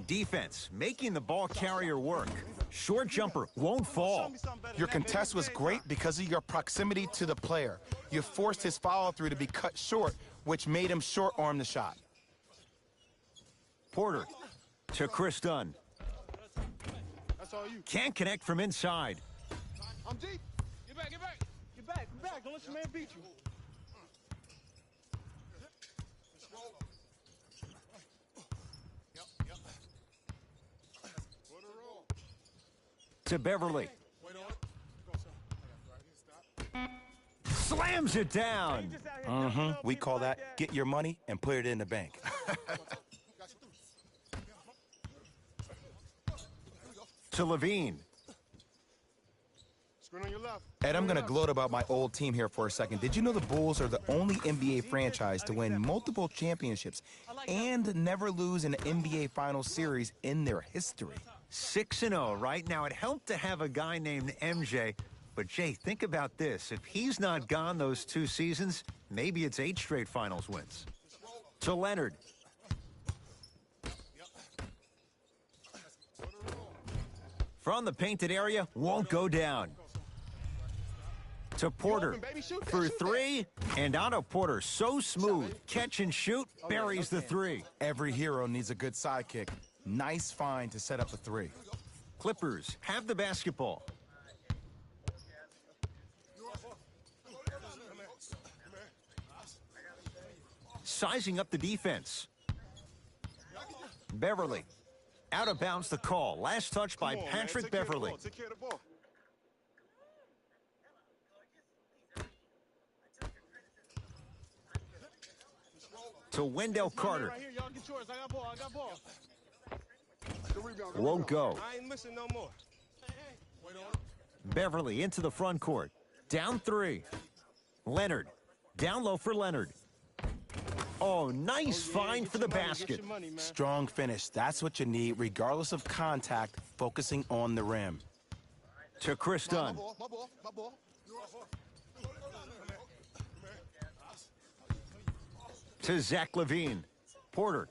Defense, making the ball carrier work. Short jumper won't fall. Your contest was great because of your proximity to the player. You forced his follow-through to be cut short, which made him short-arm the shot. Porter to Chris Dunn. That's all you. Can't connect from inside. I'm deep. Get back, get back. Get back, get back. Don't let your man beat you. To Beverly. Slams it down. We call that get your money and put it in the bank. To Levine. Screen on your left. Ed, I'm going to gloat about my old team here for a second. Did you know the Bulls are the only NBA franchise to win multiple championships and never lose an NBA Finals series in their history? 6-0 right now. It helped to have a guy named MJ. But, Jay, think about this. If he's not gone those 2 seasons, maybe it's 8 straight finals wins. To Leonard. From the painted area, won't go down. To Porter for 3, and on to Porter. So smooth. Catch and shoot, buries the 3. Every hero needs a good sidekick. Nice find to set up the 3. Clippers have the basketball. Sizing up the defense. Beverly. Out of bounds the call. Last touch by Patrick Beverly. Take care of the ball. To Wendell Carter. Right here, y'all get yours. I got ball. I got ball. Won't go. I ain't missing no more. Beverly into the front court. Down 3. Leonard. Down low for Leonard. Oh, nice find for the basket. Strong finish. That's what you need, regardless of contact, focusing on the rim. To Chris Dunn. My ball. To Zach Levine. Porter.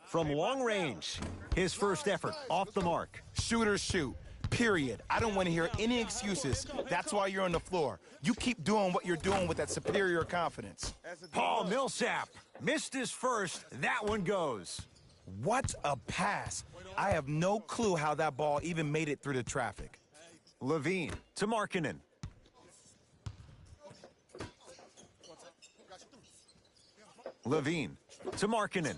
From long range. His first effort off the mark. Shooters shoot. Period. I don't want to hear any excuses. That's why you're on the floor. You keep doing what you're doing with that superior confidence. Paul Millsap missed his first. That one goes. What a pass. I have no clue how that ball even made it through the traffic. Levine to Markkanen. Levine to Markkanen.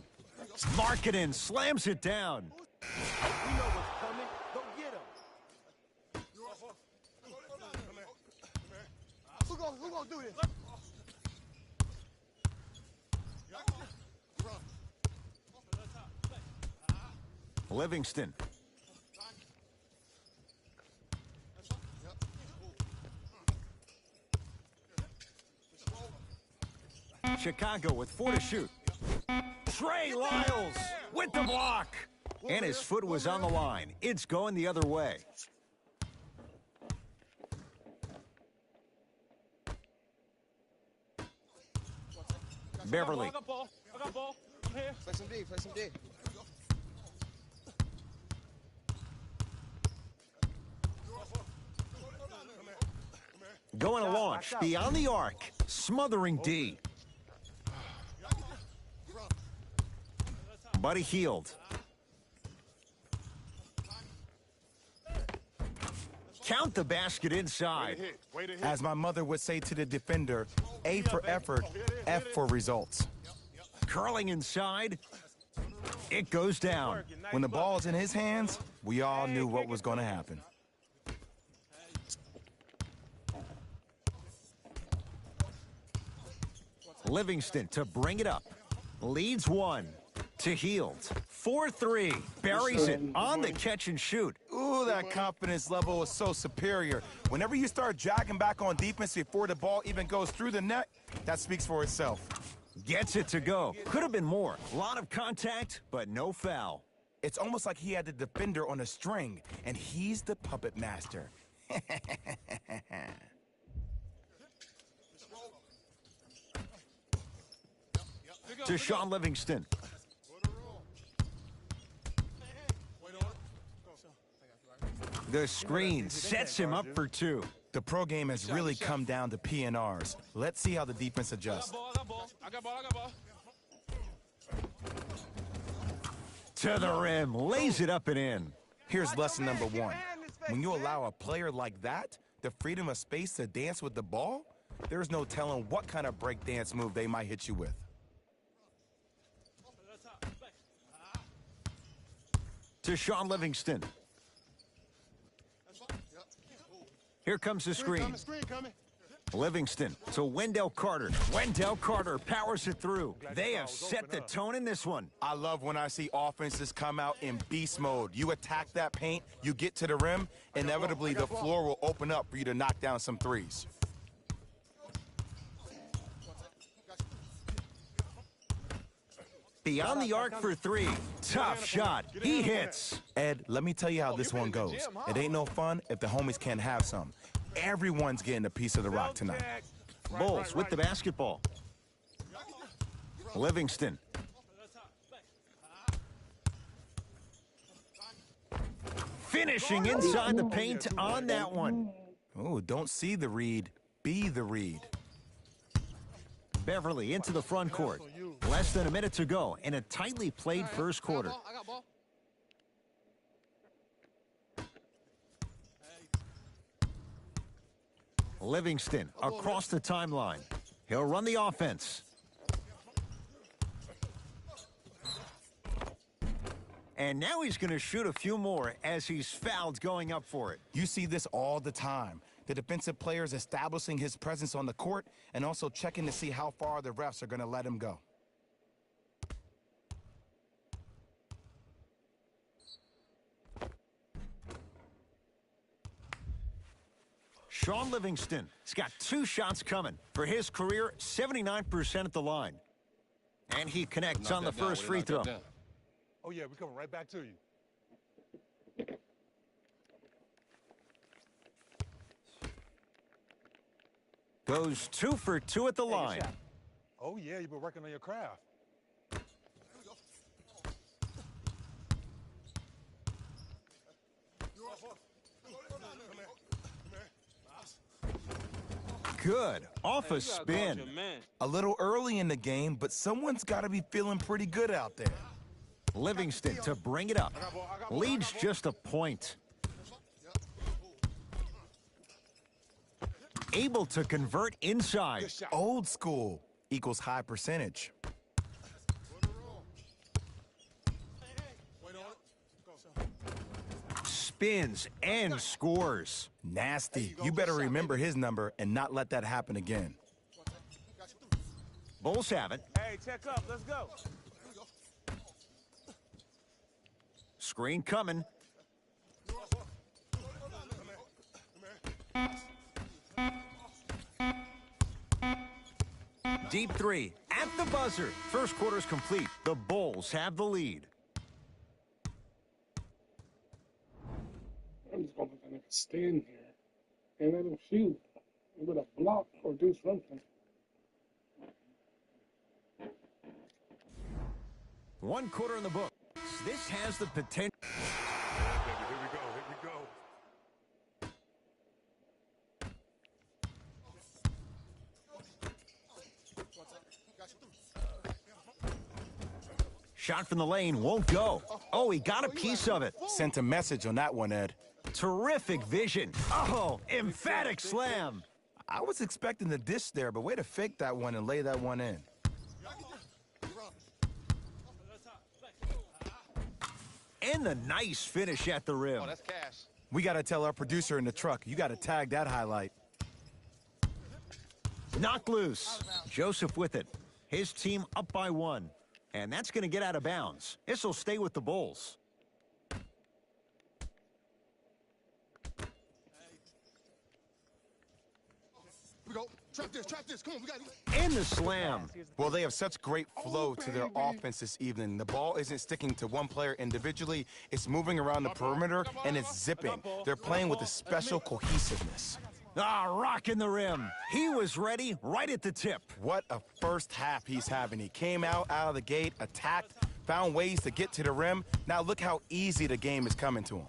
Markkanen slams it down. We know what's coming. Go get him. Who gonna do this? Livingston. Chicago with 4 to shoot. Trey Lyles with the block. And his foot was on the line. It's going the other way. Beverly. I got ball. I'm here. Play some D. Going to launch beyond the arc. Smothering D. Buddy Hield. Count the basket inside. As my mother would say to the defender, A for effort, F for results. Curling inside. It goes down. When the ball's in his hands, we all knew what was going to happen. Livingston to bring it up. Leads 1 to Hield. 4-3. Buries it on the catch and shoot. Ooh, that confidence level is so superior. Whenever you start jogging back on defense before the ball even goes through the net, that speaks for itself. Gets it to go. Could have been more. A lot of contact, but no foul. It's almost like he had the defender on a string, and he's the puppet master. to Sean Livingston. The screen sets him up for two. The pro game has really come down to PNRs. Let's see how the defense adjusts. I got ball. To the rim, lays it up and in. Here's lesson number one. When you allow a player like that the freedom of space to dance with the ball, there's no telling what kind of break dance move they might hit you with. To Sean Livingston. Here comes the screen. Livingston to Wendell Carter. Wendell Carter powers it through. They have set the tone in this one. I love when I see offenses come out in beast mode. You attack that paint, you get to the rim, inevitably the floor will open up for you to knock down some threes. Beyond the arc for three. Tough shot. He hits. Ed, let me tell you how this one goes. It ain't no fun if the homies can't have some. Everyone's getting a piece of the rock tonight. Bulls with the basketball. Livingston. Finishing inside the paint on that one. Oh, don't see the read, be the read. Beverly into the front court. Less than a minute to go in a tightly played first quarter. I got ball. Livingston across the timeline. He'll run the offense. And now he's going to shoot a few more as he's fouled going up for it. You see this all the time. The defensive players establishing his presence on the court and also checking to see how far the refs are going to let him go. Sean Livingston has got 2 shots coming. For his career, 79% at the line. And he connects on the first free throw. Oh, yeah, we're coming right back to you. Goes 2 for 2 at the line. Oh, yeah, you've been working on your craft. Good. Off a spin. A little early in the game, but someone's got to be feeling pretty good out there. Livingston to bring it up. Leads just a point. Able to convert inside. Old school equals high percentage. Spins and scores. Nasty. You better remember his number and not let that happen again. Bulls have it. Hey, check up. Let's go. Screen coming. Deep three at the buzzer. First quarter's complete. The Bulls have the lead. I'm just gonna let nigga stand here and let him shoot with a block or do something. One quarter in the books. This has the potential. Here we go. Shot from the lane won't go. Oh, he got a piece of it. Sent a message on that one, Ed. Terrific vision. Oh, emphatic slam. I was expecting the dish there, but way to fake that one and lay that one in. And the nice finish at the rim. Oh, that's cash. We got to tell our producer in the truck, you got to tag that highlight. Knocked loose. Joseph with it. His team up by 1. And that's going to get out of bounds. This will stay with the Bulls. We go. Trap this. Come on, we got it. And the slam. Well, they have such great flow to their offense this evening. The ball isn't sticking to one player individually. It's moving around the perimeter, and it's zipping. They're playing with a special cohesiveness. Ah, rocking the rim. He was ready right at the tip. What a first half he's having. He came out of the gate, attacked, found ways to get to the rim. Now look how easy the game is coming to him.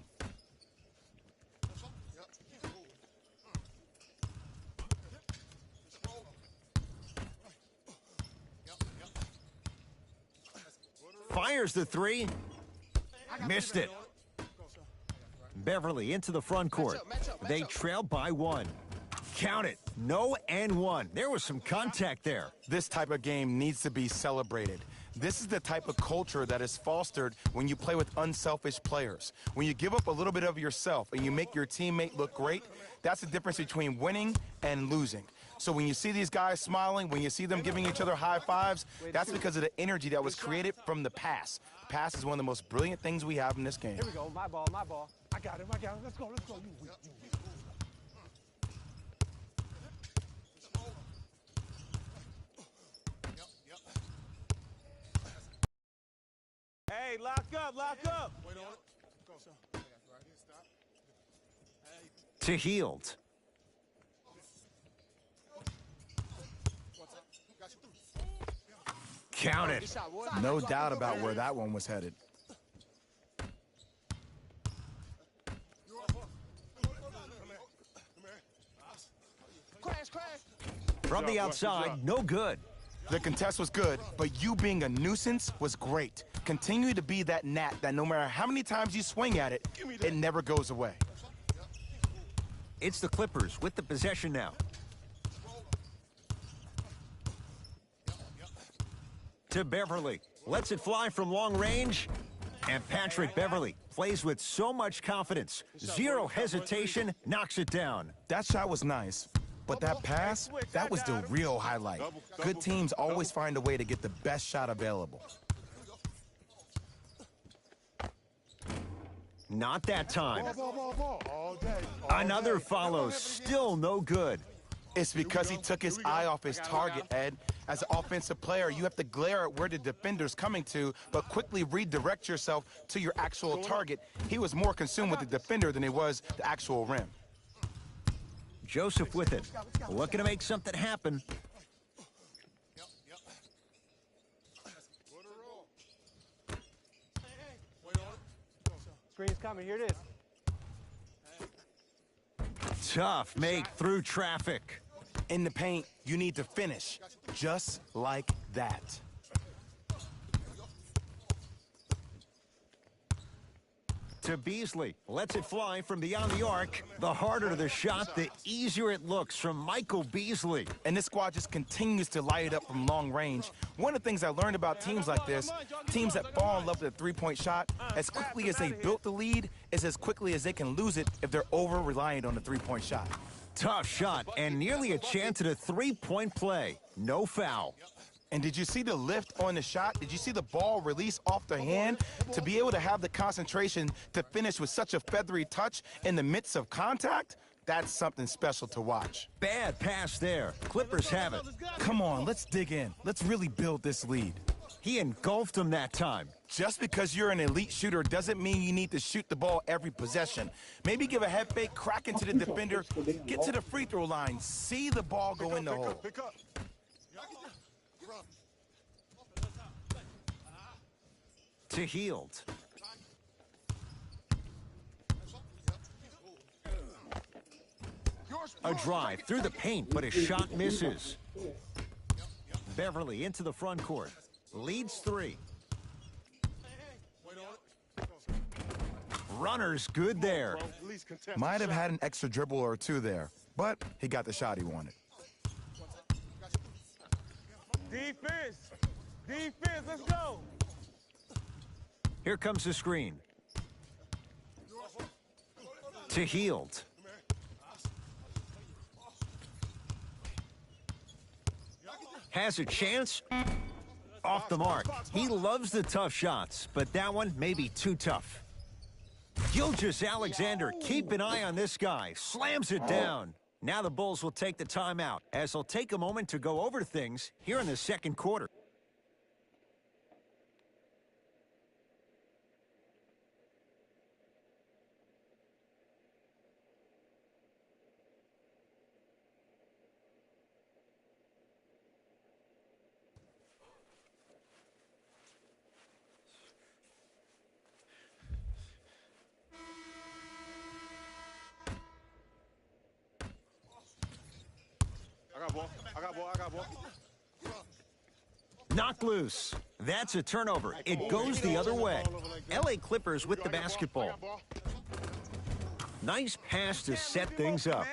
Fires the three. Missed it. Beverly into the front court. They trail by 1. Count it. No and 1. There was some contact there. This type of game needs to be celebrated. This is the type of culture that is fostered when you play with unselfish players. When you give up a little bit of yourself and you make your teammate look great, that's the difference between winning and losing. So when you see these guys smiling, when you see them giving each other high fives, that's because of the energy that was created from the pass. The pass is one of the most brilliant things we have in this game. Here we go. My ball, my ball. I got it. Let's go. You weak. Hey, lock up. Wait on it. Go. To Heald. Count it. No doubt about where that one was headed. From the outside, no good. The contest was good, but you being a nuisance was great. Continue to be that gnat that no matter how many times you swing at it, it never goes away. It's the Clippers with the possession now. To Beverly. Lets it fly from long range. And Patrick Beverly plays with so much confidence. Zero hesitation, knocks it down. That shot was nice, but that pass, that was the real highlight. Good teams always find a way to get the best shot available. Not that time. Ball. All day. Another follows, still no good. It's because he took his eye off his target, Ed. As an offensive player, you have to glare at where the defender's coming to, but quickly redirect yourself to your actual target. He was more consumed with the defender than he was the actual rim. Joseph with it. Looking to make something happen. Screen's coming. Here it is. Tough make through traffic. In the paint, you need to finish, just like that. To Beasley. Lets it fly from beyond the arc. The harder the shot, the easier it looks from Michael Beasley. And this squad just continues to light it up from long range. One of the things I learned about teams like this, teams that fall in love with a three-point shot, as quickly as they built the lead, is as quickly as they can lose it if they're over-reliant on the three-point shot. Tough shot and nearly a chance at a three-point play. No foul. And did you see the lift on the shot? Did you see the ball release off the hand? To be able to have the concentration to finish with such a feathery touch in the midst of contact, that's something special to watch. Bad pass there. Clippers have it. Come on, let's dig in. Let's really build this lead. He engulfed him that time. Just because you're an elite shooter doesn't mean you need to shoot the ball every possession. Maybe give a head fake, crack into the defender, get to the free throw line, see the ball go in the hole. Pick up. To Heald. A drive through the paint, but his shot misses. Beverly into the front court. Leads 3. Runner's good there. Might have had an extra dribble or two there, but he got the shot he wanted. Defense, let's go. Here comes the screen. To Heald. Has a chance. Off the mark. He loves the tough shots, but that one may be too tough. Gilgeous-Alexander, keep an eye on this guy. Slams it down. Now the Bulls will take the timeout, as they'll take a moment to go over things here in the second quarter. I got ball. I got ball. I got ball. Knocked loose. That's a turnover. It goes the other way. LA Clippers with the basketball. Nice pass to set things up.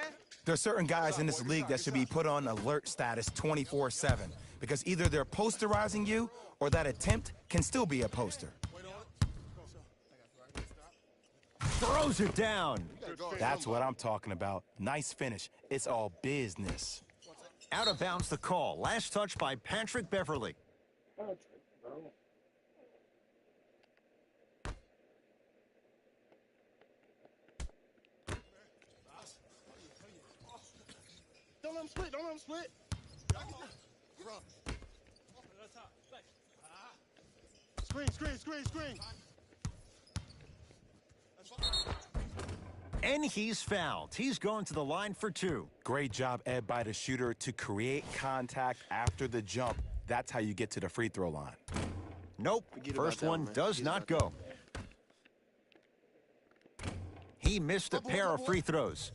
There are certain guys in this league that should be put on alert status 24/7 because either they're posterizing you or that attempt can still be a poster. Throws it down. That's what I'm talking about. Nice finish. It's all business. Out of bounds the call. Last touch by Patrick Beverly. Patrick, bro. Don't let him split. Don't let him split. Screen. And he's fouled. He's going to the line for two. Great job, Ed, by the shooter to create contact after the jump. That's how you get to the free throw line. Nope. First one does not go. He missed a pair of free throws.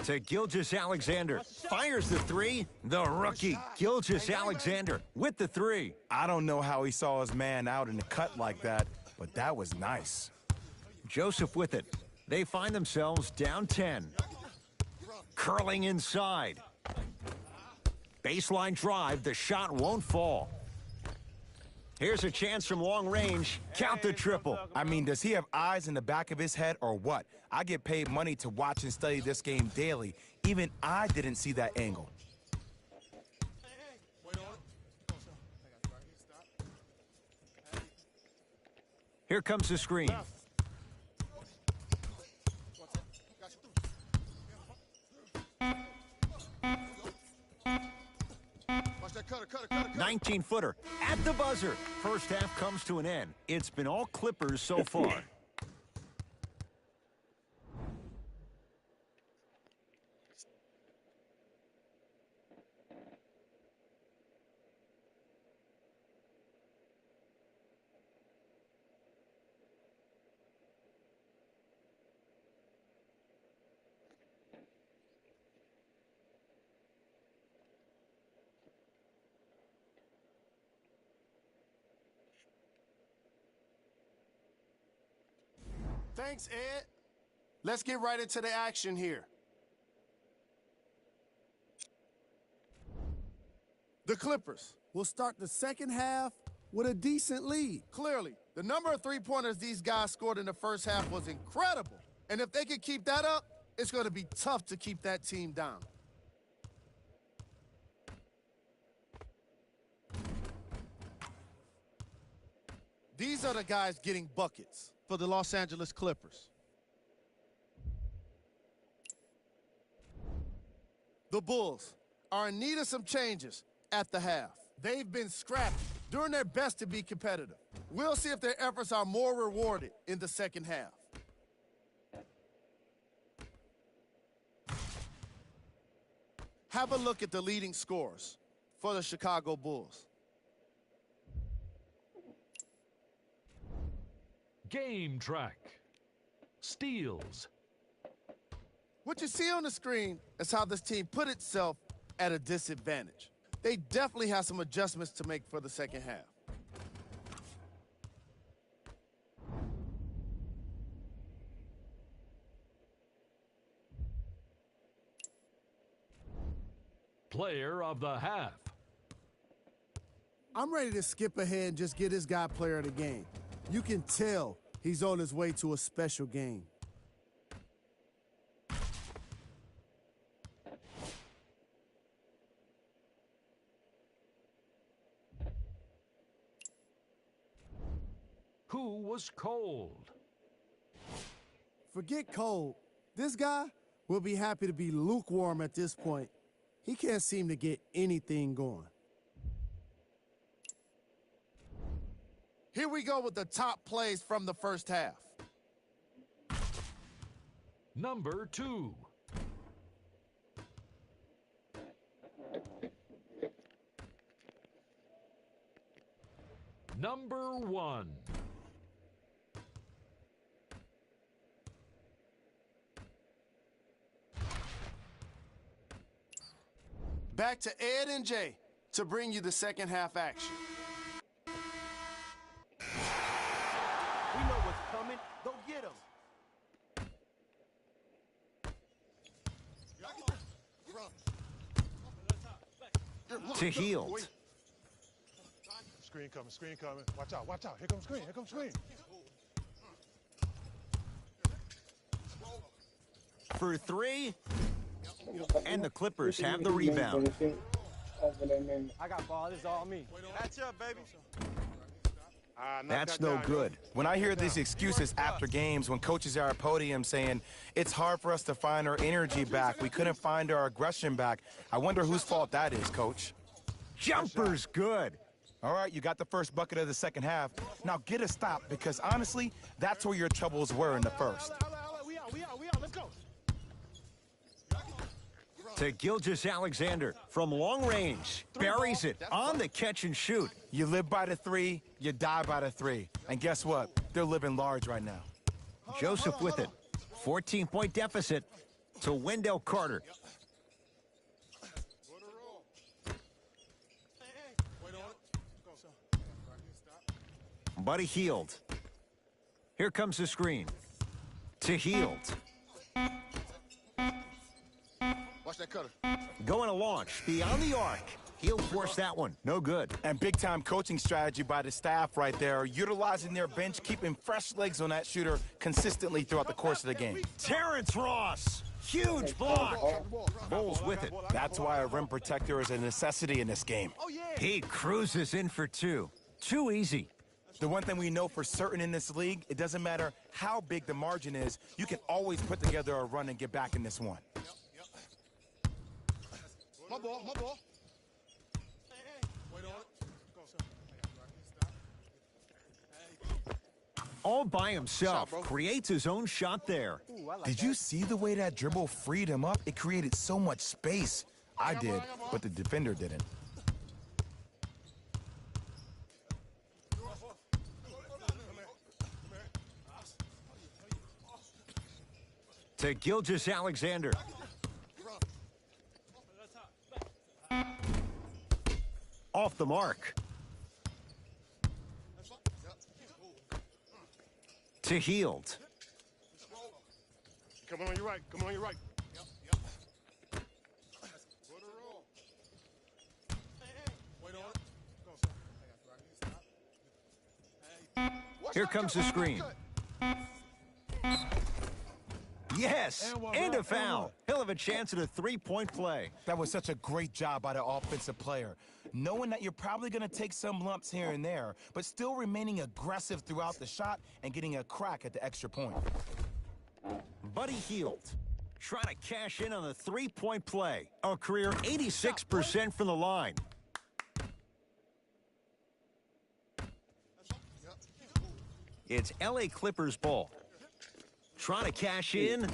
To Gilgeous-Alexander. Fires the three. The rookie, Gilgeous-Alexander, with the three. I don't know how he saw his man out in the cut like that, but that was nice. Joseph with it. They find themselves down 10. Curling inside. Baseline drive. The shot won't fall. Here's a chance from long range. Count the triple. I mean, does he have eyes in the back of his head or what? I get paid money to watch and study this game daily. Even I didn't see that angle. Here comes the screen. Cutter. 19-footer at the buzzer. First half comes to an end. It's been all Clippers so far. Thanks, Ed. Let's get right into the action here. The Clippers will start the second half with a decent lead. Clearly, the number of three-pointers these guys scored in the first half was incredible. And if they can keep that up, it's going to be tough to keep that team down. These are the guys getting buckets for the Los Angeles Clippers. The Bulls are in need of some changes at the half. They've been scrappy, doing their best to be competitive. We'll see if their efforts are more rewarded in the second half. Have a look at the leading scorers for the Chicago Bulls. Game track. Steals. What you see on the screen is how this team put itself at a disadvantage. They definitely have some adjustments to make for the second half. Player of the half. I'm ready to skip ahead and just get this guy player of the game. You can tell he's on his way to a special game. Who was cold? Forget cold. This guy will be happy to be lukewarm at this point. He can't seem to get anything going. Here we go with the top plays from the first half. Number 2. Number 1. Back to Ed and Jay to bring you the second half action. We know what's coming. Go get him. To Heald. Screen coming. Watch out. Here comes screen. For three. And the Clippers have the rebound. I got ball. This is all me. Match up, baby. That's no good. When I hear these excuses after games, when coaches are at podium saying, it's hard for us to find our energy back, we couldn't find our aggression back, I wonder whose fault that is, Coach. Jumper's good. All right, you got the first bucket of the second half. Now get a stop, because honestly, that's where your troubles were in the first. We out. Let's go. To Gilgeous-Alexander from long range. Buries it on the catch and shoot. You live by the three, you die by the three. And guess what? They're living large right now. Joseph with it. 14-point deficit to Wendell Carter. Buddy Hield. Here comes the screen. To Hield. Watch that cutter. Going to launch beyond the arc. He'll force that one. No good. And big-time coaching strategy by the staff right there, utilizing their bench, keeping fresh legs on that shooter consistently throughout the course of the game. Terrence Ross. Huge block. Bulls with it. That's why a rim protector is a necessity in this game. He cruises in for two. Too easy. The one thing we know for certain in this league, it doesn't matter how big the margin is, you can always put together a run and get back in this one. My ball. All by himself. Creates his own shot there. Did you see the way that dribble freed him up? It created so much space. I did, but the defender didn't. To Gilgeous-Alexander. Off the mark. To Hield. Come on your right. Here comes the screen. Yes, and a foul. He'll have a chance at a three-point play. That was such a great job by the offensive player. Knowing that you're probably going to take some lumps here and there, but still remaining aggressive throughout the shot and getting a crack at the extra point. Buddy Hield trying to cash in on the three-point play. A career 86% from the line. It's LA Clippers ball. Trying to cash in.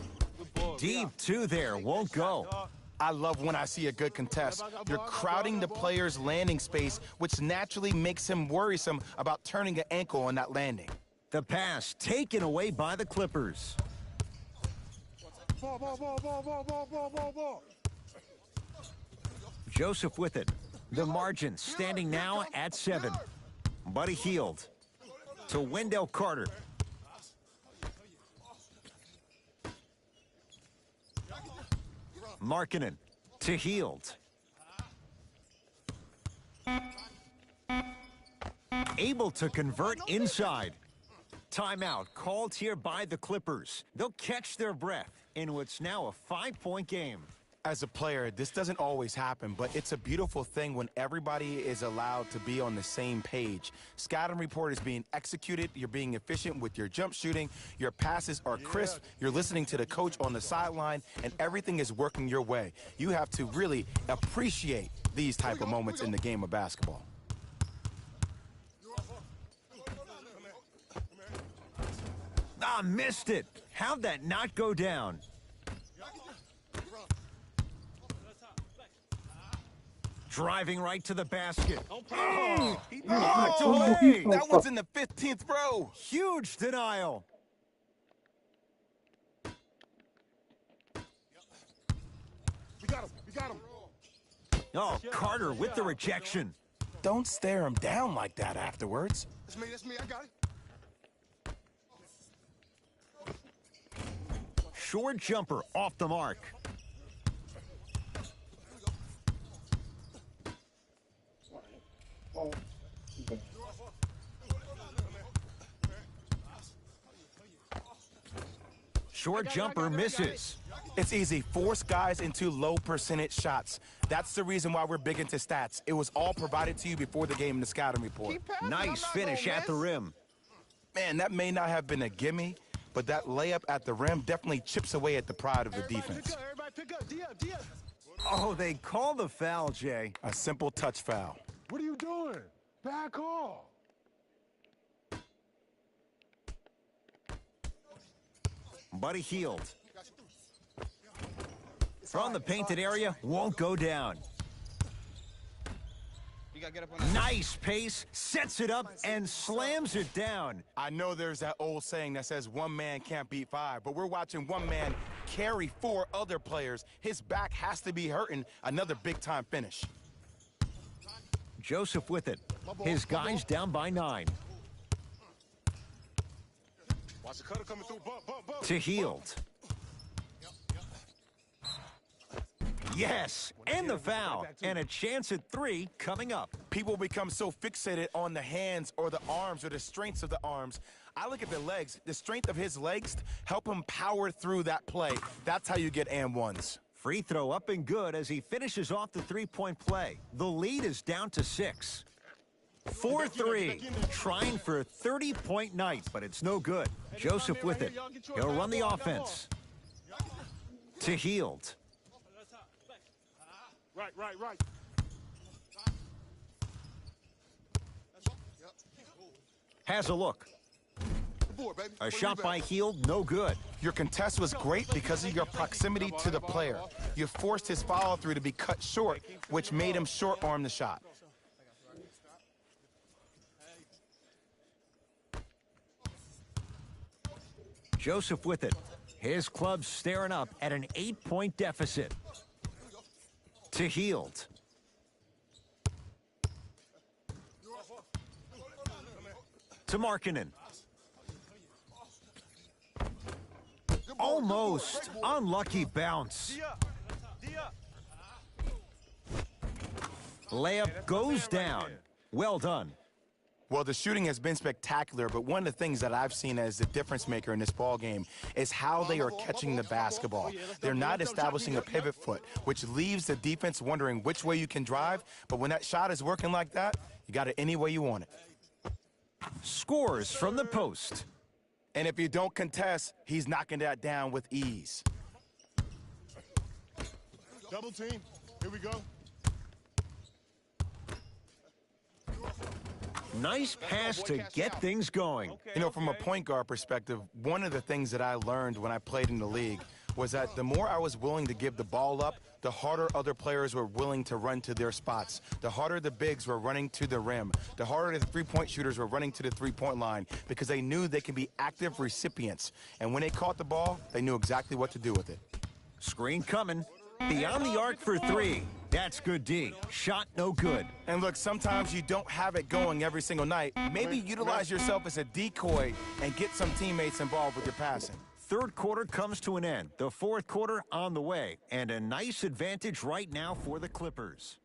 Deep two there. Won't go. I love when I see a good contest. You're crowding the player's landing space, which naturally makes him worrisome about turning an ankle on that landing. The pass taken away by the Clippers. Ball. Joseph with it. The margin standing now at 7. Buddy Hield to Wendell Carter. Markkanen to Hield. Able to convert inside. Timeout called here by the Clippers. They'll catch their breath in what's now a 5-point game. As a player, this doesn't always happen, but it's a beautiful thing when everybody is allowed to be on the same page. Scouting report is being executed, you're being efficient with your jump shooting, your passes are crisp, you're listening to the coach on the sideline, and everything is working your way. You have to really appreciate these type of moments in the game of basketball. Missed it. How'd that not go down? Driving right to the basket. He knocked away. That was in the 15th row. Huge denial. We got him. Oh, Carter with the rejection. Don't stare him down like that afterwards. That's me, I got it. Short jumper off the mark. Oh, okay. Short jumper misses. It's easy. Force guys into low percentage shots. That's the reason why we're big into stats. It was all provided to you before the game in the scouting report. Nice finish at the rim. Man, that may not have been a gimme, but that layup at the rim definitely chips away at the pride of the defense. Everybody pick up. D up, D up. Oh, they call the foul, Jay. A simple touch foul. What are you doing? Back off. Buddy Hield. From the painted area, won't go down. You gotta get up on Nice pace, sets it up, and slams it down. I know there's that old saying that says one man can't beat five, but we're watching one man carry four other players. His back has to be hurting. Another big-time finish. Joseph with it. His guys down by 9. Watch the cutter coming through. Bump. To Hield. Yes, and the foul, and a chance at 3 coming up. People become so fixated on the hands or the arms or the strengths of the arms. I look at the legs. The strength of his legs help him power through that play. That's how you get and ones. Free throw up and good as he finishes off the three-point play. The lead is down to 6. 4-3, trying for a 30-point night, but it's no good. Joseph with it. He'll run the offense. To Hield. Right. Has a look. A shot by Hield, no good. Your contest was great because of your proximity to the player. You forced his follow-through to be cut short, which made him short-arm the shot. Joseph with it. His club's staring up at an 8-point deficit. To Hield. To Markkanen. Almost. Unlucky bounce. Layup goes down. Well done. Well, the shooting has been spectacular, but one of the things that I've seen as the difference maker in this ball game is how they are catching the basketball. They're not establishing a pivot foot, which leaves the defense wondering which way you can drive, but when that shot is working like that, you got it any way you want it. Scores from the post. And if you don't contest, he's knocking that down with ease. Double team. Here we go. Nice pass to get things going. You know, from a point guard perspective, one of the things that I learned when I played in the league was that the more I was willing to give the ball up, the harder other players were willing to run to their spots. The harder the bigs were running to the rim. The harder the three-point shooters were running to the three-point line because they knew they could be active recipients. And when they caught the ball, they knew exactly what to do with it. Screen coming. Beyond the arc for 3. That's good D. Shot no good. And look, sometimes you don't have it going every single night. Maybe utilize yourself as a decoy and get some teammates involved with your passing. Third quarter comes to an end. The fourth quarter on the way. And a nice advantage right now for the Clippers.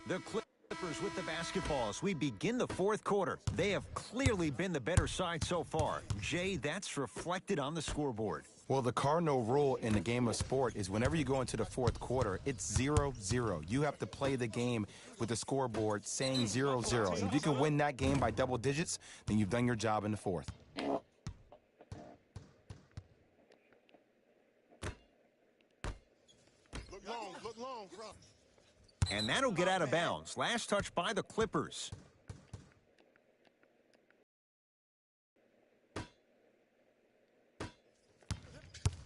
The Clippers with the basketball as we begin the fourth quarter. They have clearly been the better side so far. Jay, that's reflected on the scoreboard. Well, the cardinal rule in the game of sport is whenever you go into the fourth quarter, it's 0-0. You have to play the game with the scoreboard saying 0-0. And if you can win that game by double digits, then you've done your job in the fourth. Look long. And that'll get out of bounds. Last touch by the Clippers.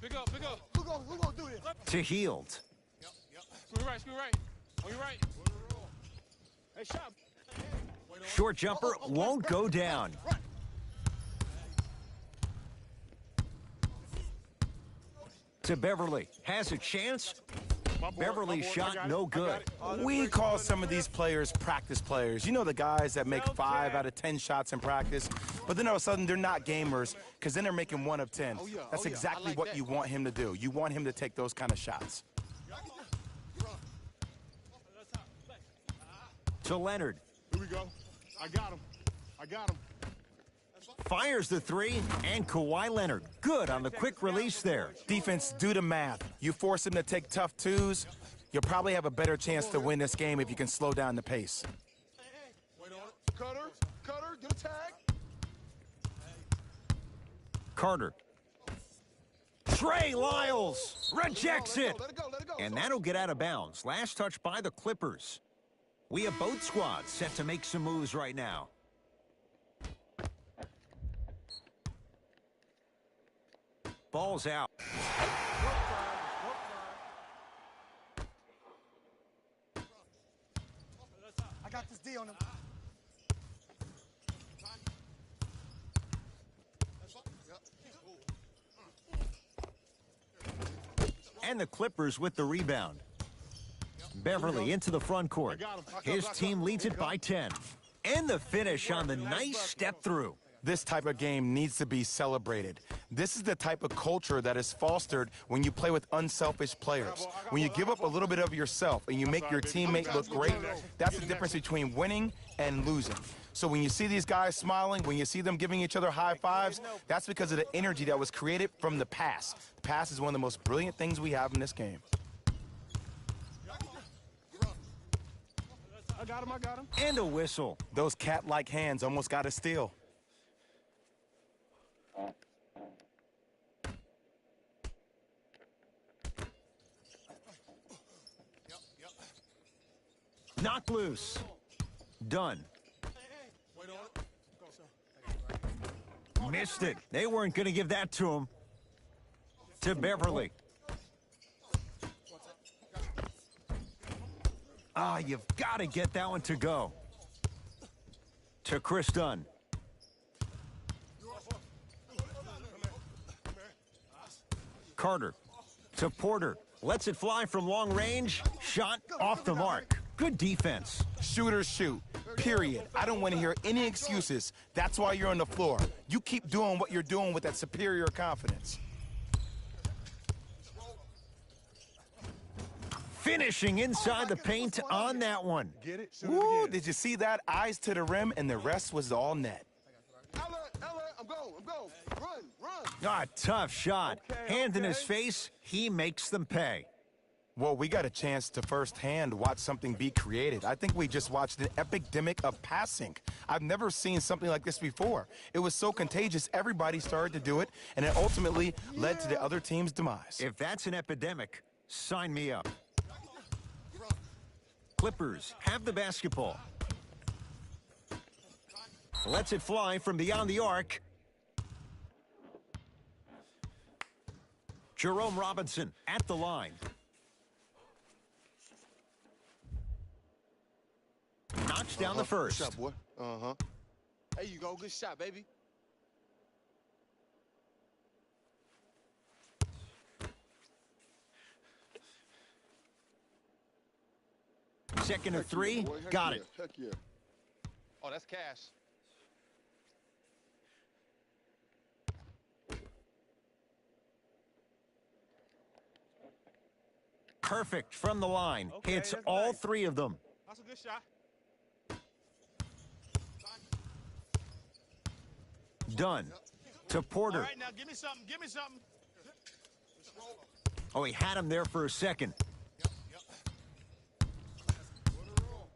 Pick up, pick up. Who gonna do this? To Heald. Screw right. On your right. Hey, shot. Short jumper won't go down. To Beverly. Has a chance. Beverly's shot no good. We call some of these players practice players. You know, the guys that make 5 out of 10 shots in practice, but then all of a sudden they're not gamers because then they're making 1 of 10. That's exactly what you want him to do. You want him to take those kind of shots. To Leonard. Here we go. I got him. Fires the 3, and Kawhi Leonard. Good on the quick release there. Defense, do the math. You force him to take tough 2s, you'll probably have a better chance to win this game if you can slow down the pace. Wait on it. Cutter, get a tag. Carter. Trey Lyles rejects it. Let it go. And that'll get out of bounds. Last touch by the Clippers. We have both squads set to make some moves right now. Ball's out. I got this D on him. And the Clippers with the rebound. Beverly into the front court. His team leads it by 10. And the finish on the nice step through. This type of game needs to be celebrated. This is the type of culture that is fostered when you play with unselfish players. When you give up a little bit of yourself and you make your teammate look great, that's the difference between winning and losing. So when you see these guys smiling, when you see them giving each other high fives, that's because of the energy that was created from the pass. The pass is one of the most brilliant things we have in this game. I got him. And a whistle. Those cat-like hands almost got a steal. Knocked loose. Done. Missed it. They weren't going to give that to him. To Beverly. You've got to get that one to go. To Chris Dunn. Carter. To Porter. Lets it fly from long range. Shot off the mark. Good defense. Shooters shoot, period. I don't want to hear any excuses. That's why you're on the floor. You keep doing what you're doing with that superior confidence. Finishing inside the paint on that one. Get it? Woo, did you see that? Eyes to the rim, and the rest was all net. I'm going. Run. Tough shot. Hand in his face, he makes them pay. Well, we got a chance to firsthand watch something be created. I think we just watched an epidemic of passing. I've never seen something like this before. It was so contagious, everybody started to do it, and it ultimately led to the other team's demise. If that's an epidemic, sign me up. Clippers have the basketball. Lets it fly from beyond the arc. Jerome Robinson at the line. Knocks down the first. Good shot, boy. There you go. Good shot, baby. Second of 3. Got it. Heck yeah. Oh, that's cash. Perfect from the line. Okay, Hits that's all nice. 3 of them. That's a good shot. Done. To Porter. All right, now give me something. Oh, he had him there for a second.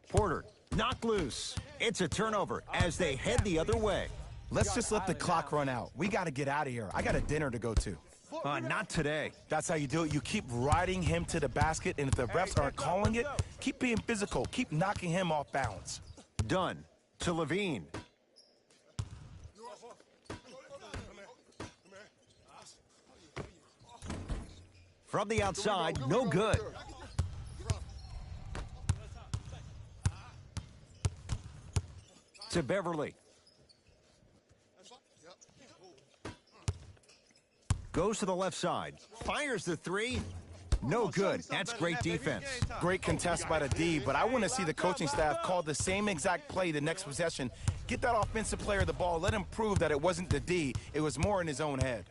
Porter, knocked loose. It's a turnover as they head the other way. Let's just let the clock run out. We got to get out of here. I got a dinner to go to. Not today. That's how you do it. You keep riding him to the basket, and if the refs aren't calling it, keep being physical. Keep knocking him off balance. Done. To Levine. From the outside, no good. To Beverly. Goes to the left side. Fires the three. No good. That's great defense. Great contest by the D, but I want to see the coaching staff call the same exact play the next possession. Get that offensive player the ball. Let him prove that it wasn't the D. It was more in his own head.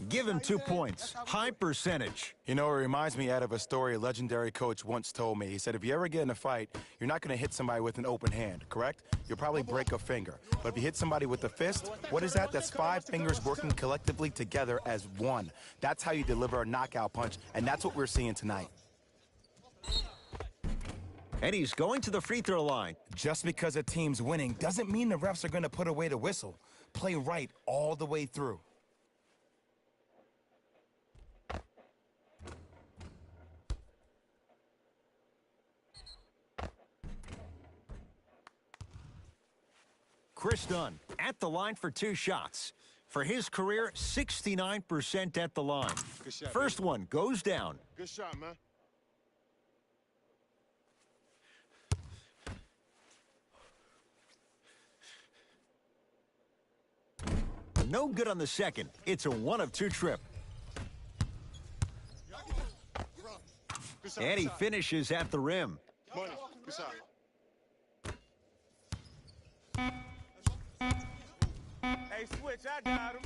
Give him 2 points. High percentage. You know, it reminds me out of a story a legendary coach once told me. He said, if you ever get in a fight, you're not going to hit somebody with an open hand, correct? You'll probably break a finger. But if you hit somebody with a fist, what is that? That's 5 fingers working collectively together as one. That's how you deliver a knockout punch, and that's what we're seeing tonight. And he's going to the free throw line. Just because a team's winning doesn't mean the refs are going to put away the whistle. Play right all the way through. Chris Dunn at the line for 2 shots. For his career, 69% at the line. Good shot, First baby. one goes down. Good shot, man. No good on the second. It's a 1 of 2 trip. Good shot, And he good shot. finishes at the rim. Money. Good shot. Hey, switch. I got him.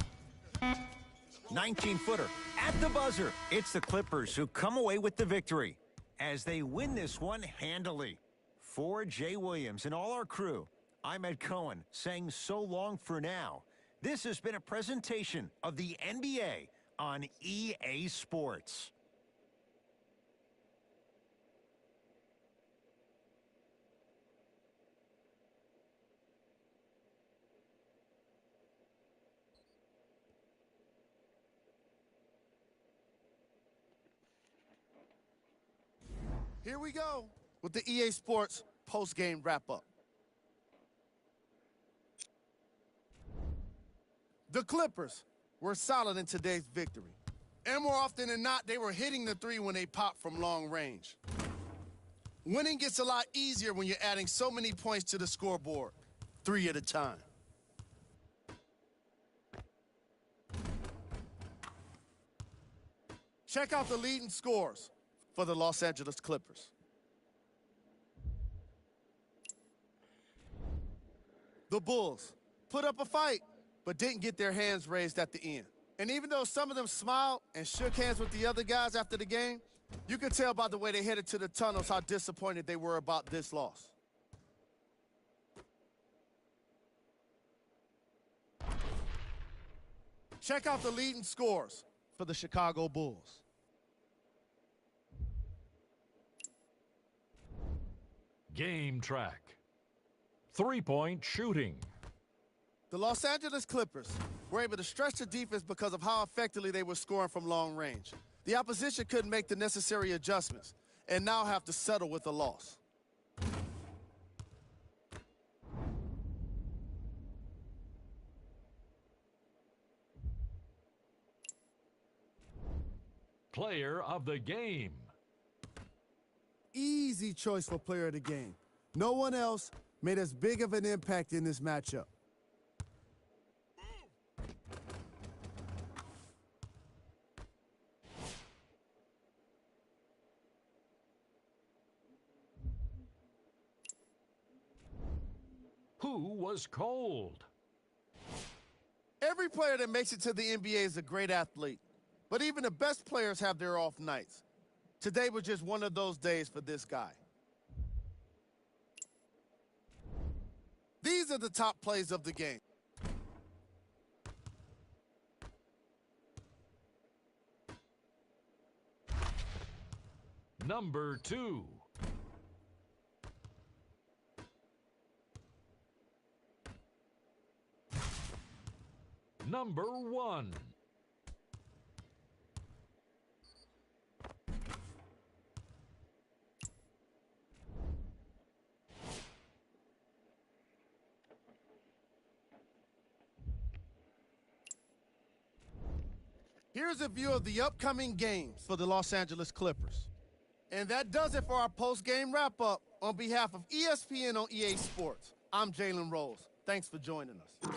19-footer at the buzzer. It's the Clippers who come away with the victory as they win this one handily. For Jay Williams and all our crew, I'm Ed Cohen saying so long for now. This has been a presentation of the NBA on EA Sports. Here we go with the EA Sports post-game wrap-up. The Clippers were solid in today's victory. And more often than not, they were hitting the three when they popped from long range. Winning gets a lot easier when you're adding so many points to the scoreboard, 3 at a time. Check out the leading scores for the Los Angeles Clippers. The Bulls put up a fight, but didn't get their hands raised at the end. And even though some of them smiled and shook hands with the other guys after the game, you could tell by the way they headed to the tunnels how disappointed they were about this loss. Check out the leading scores for the Chicago Bulls. Game track. 3-point shooting. The Los Angeles Clippers were able to stretch the defense because of how effectively they were scoring from long range. The opposition couldn't make the necessary adjustments and now have to settle with a loss. Player of the game. Easy choice for player of the game. No one else made as big of an impact in this matchup. Who was cold? Every player that makes it to the NBA is a great athlete, but even the best players have their off nights. Today was just one of those days for this guy. These are the top plays of the game. Number 2. Number 1. Here's a view of the upcoming games for the Los Angeles Clippers. And that does it for our post-game wrap-up. On behalf of ESPN on EA Sports, I'm Jalen Rose. Thanks for joining us.